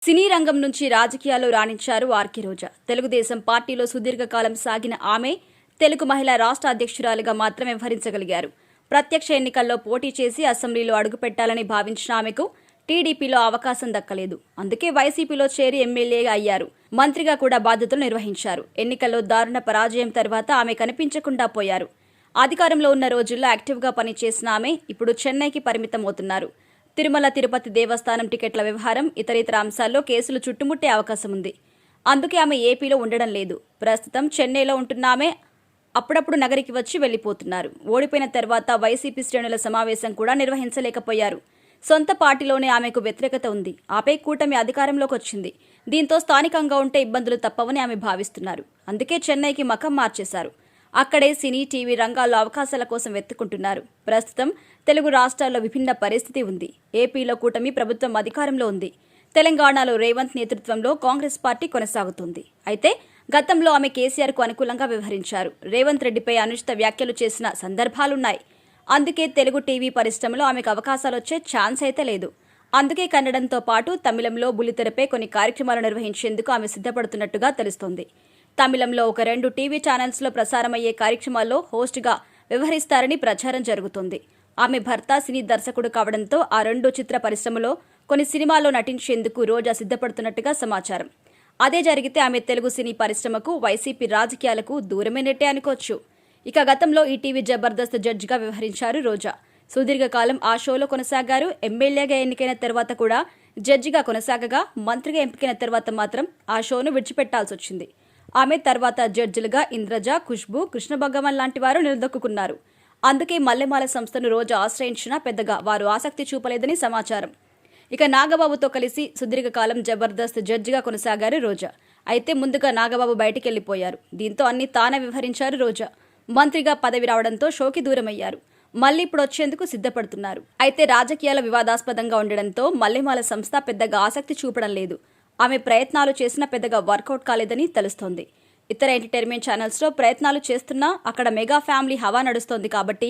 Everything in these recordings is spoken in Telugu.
సినీ రంగం నుంచి రాజకీయాల్లో రాణించారు ఆర్కే రోజా. తెలుగుదేశం పార్టీలో సుదీర్ఘకాలం సాగిన ఆమె తెలుగు మహిళా రాష్ట్ర అధ్యక్షురాలిగా మాత్రమే వ్యవహరించగలిగారు. ప్రత్యక్ష ఎన్నికల్లో పోటీ చేసి అసెంబ్లీలో అడుగుపెట్టాలని భావించిన ఆమెకు టీడీపీలో అవకాశం దక్కలేదు. అందుకే వైసీపీలో చేరి ఎమ్మెల్యేగా అయ్యారు. మంత్రిగా కూడా బాధ్యతలు నిర్వహించారు. ఎన్నికల్లో దారుణ పరాజయం తర్వాత ఆమె కనిపించకుండా పోయారు. అధికారంలో ఉన్న రోజుల్లో యాక్టివ్గా పనిచేసిన ఆమె ఇప్పుడు చెన్నైకి పరిమితమవుతున్నారు. తిరుమల తిరుపతి దేవస్థానం టికెట్ల వ్యవహారం, ఇతర అంశాల్లో కేసులు చుట్టుముట్టే అవకాశం ఉంది. అందుకే ఆమె ఏపీలో ఉండడం లేదు. ప్రస్తుతం చెన్నైలో ఉంటున్న ఆమె అప్పుడప్పుడు నగరికి వచ్చి వెళ్లిపోతున్నారు. ఓడిపోయిన తర్వాత వైసీపీ శ్రేణుల సమావేశం కూడా నిర్వహించలేకపోయారు. సొంత పార్టీలోనే ఆమెకు వ్యతిరేకత ఉంది. ఆపై కూటమి అధికారంలోకి వచ్చింది. దీంతో స్థానికంగా ఉంటే ఇబ్బందులు తప్పవని ఆమె భావిస్తున్నారు. అందుకే చెన్నైకి మకం మార్చేశారు. అక్కడే సినీ, టీవీ రంగాల్లో అవకాశాల కోసం వెతుక్కుంటున్నారు. ప్రస్తుతం తెలుగు రాష్ట్రాల్లో విభిన్న పరిస్థితి ఉంది. ఏపీలో కూటమి ప్రభుత్వం అధికారంలో ఉంది. తెలంగాణలో రేవంత్ నేతృత్వంలో కాంగ్రెస్ పార్టీ కొనసాగుతుంది. అయితే గతంలో ఆమె కేసీఆర్కు అనుకూలంగా వ్యవహరించారు. రేవంత్ రెడ్డిపై అనుచిత వ్యాఖ్యలు చేసిన సందర్భాలున్నాయి. అందుకే తెలుగు టీవీ పరిశ్రమలో ఆమెకు అవకాశాలు వచ్చే ఛాన్స్ అయితే లేదు. అందుకే కన్నడంతో పాటు తమిళంలో బుల్లితెరపై కొన్ని కార్యక్రమాలు నిర్వహించేందుకు ఆమె సిద్ధపడుతున్నట్టుగా తెలుస్తోంది. తమిళంలో ఒక 2 టీవీ ఛానల్స్లో ప్రసారమయ్యే కార్యక్రమాల్లో హోస్ట్గా వ్యవహరిస్తారని ప్రచారం జరుగుతోంది. ఆమె భర్త సినీ దర్శకుడు కావడంతో ఆ 2 చిత్ర పరిశ్రమలో కొన్ని సినిమాల్లో నటించేందుకు రోజా సిద్ధపడుతున్నట్టుగా సమాచారం. అదే జరిగితే ఆమె తెలుగు సినీ పరిశ్రమకు, వైసీపీ రాజకీయాలకు దూరమైనట్టే అనుకోవచ్చు. ఇక గతంలో ఈటీవీ జబర్దస్త్ జడ్జిగా వ్యవహరించారు రోజా. సుదీర్ఘకాలం ఆ షోలో కొనసాగారు. ఎమ్మెల్యేగా ఎన్నికైన తర్వాత కూడా జడ్జిగా కొనసాగగా, మంత్రిగా ఎంపికైన తర్వాత మాత్రం ఆ షోను విడిచిపెట్టాల్సి వచ్చింది. ఆమె తర్వాత జడ్జిలుగా ఇంద్రజ, ఖుష్బూ, కృష్ణ భగవాన్ లాంటి వారు నిలదొక్కున్నారు. అందుకే మల్లెమాల సంస్థను రోజా ఆశ్రయించినా పెద్దగా వారు ఆసక్తి చూపలేదని సమాచారం. ఇక నాగబాబుతో కలిసి సుదీర్ఘకాలం జబర్దస్త్ జడ్జిగా కొనసాగారు రోజా. అయితే ముందుగా నాగబాబు బయటికెళ్లిపోయారు. దీంతో అన్ని తానే వ్యవహరించారు రోజా. మంత్రిగా పదవి రావడంతో షోకి దూరమయ్యారు. మళ్లీ ఇప్పుడు వచ్చేందుకు సిద్ధపడుతున్నారు. అయితే రాజకీయాల వివాదాస్పదంగా ఉండడంతో మల్లెమాల సంస్థ పెద్దగా ఆసక్తి చూపడం లేదు. ఆమె ప్రయత్నాలు చేసినా పెద్దగా వర్కౌట్ కాలేదని తెలుస్తోంది. ఇతర ఎంటర్టైన్మెంట్ ఛానల్స్లో ప్రయత్నాలు చేస్తున్నా అక్కడ మెగా ఫ్యామిలీ హవా నడుస్తోంది కాబట్టి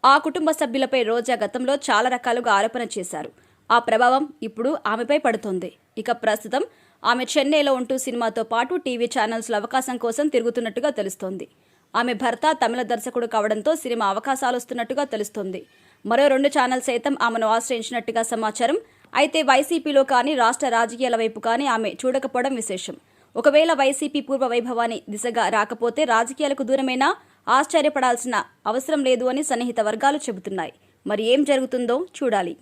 ఆ కుటుంబ సభ్యులపై రోజా గతంలో చాలా రకాలుగా ఆరోపణ చేశారు. ఆ ప్రభావం ఇప్పుడు ఆమెపై పడుతోంది. ఇక ప్రస్తుతం ఆమె చెన్నైలో ఉంటూ సినిమాతో పాటు టీవీ ఛానల్స్లో అవకాశం కోసం తిరుగుతున్నట్టుగా తెలుస్తోంది. ఆమె భర్త తమిళ దర్శకుడు కావడంతో సినిమా అవకాశాలు వస్తున్నట్టుగా తెలుస్తోంది. మరో 2 ఛానల్ సైతం ఆమెను ఆశ్రయించినట్టుగా సమాచారం. అయితే వైసీపీలో కానీ రాష్ట్ర రాజకీయాల వైపు కానీ ఆమె చూడకపోవడం విశేషం. ఒకవేళ వైసీపీ పూర్వ వైభవాన్ని దిశగా రాకపోతే రాజకీయాలకు దూరమైనా ఆశ్చర్యపడాల్సిన అవసరం లేదు అని సన్నిహిత వర్గాలు చెబుతున్నాయి. మరి ఏం జరుగుతుందో చూడాలి.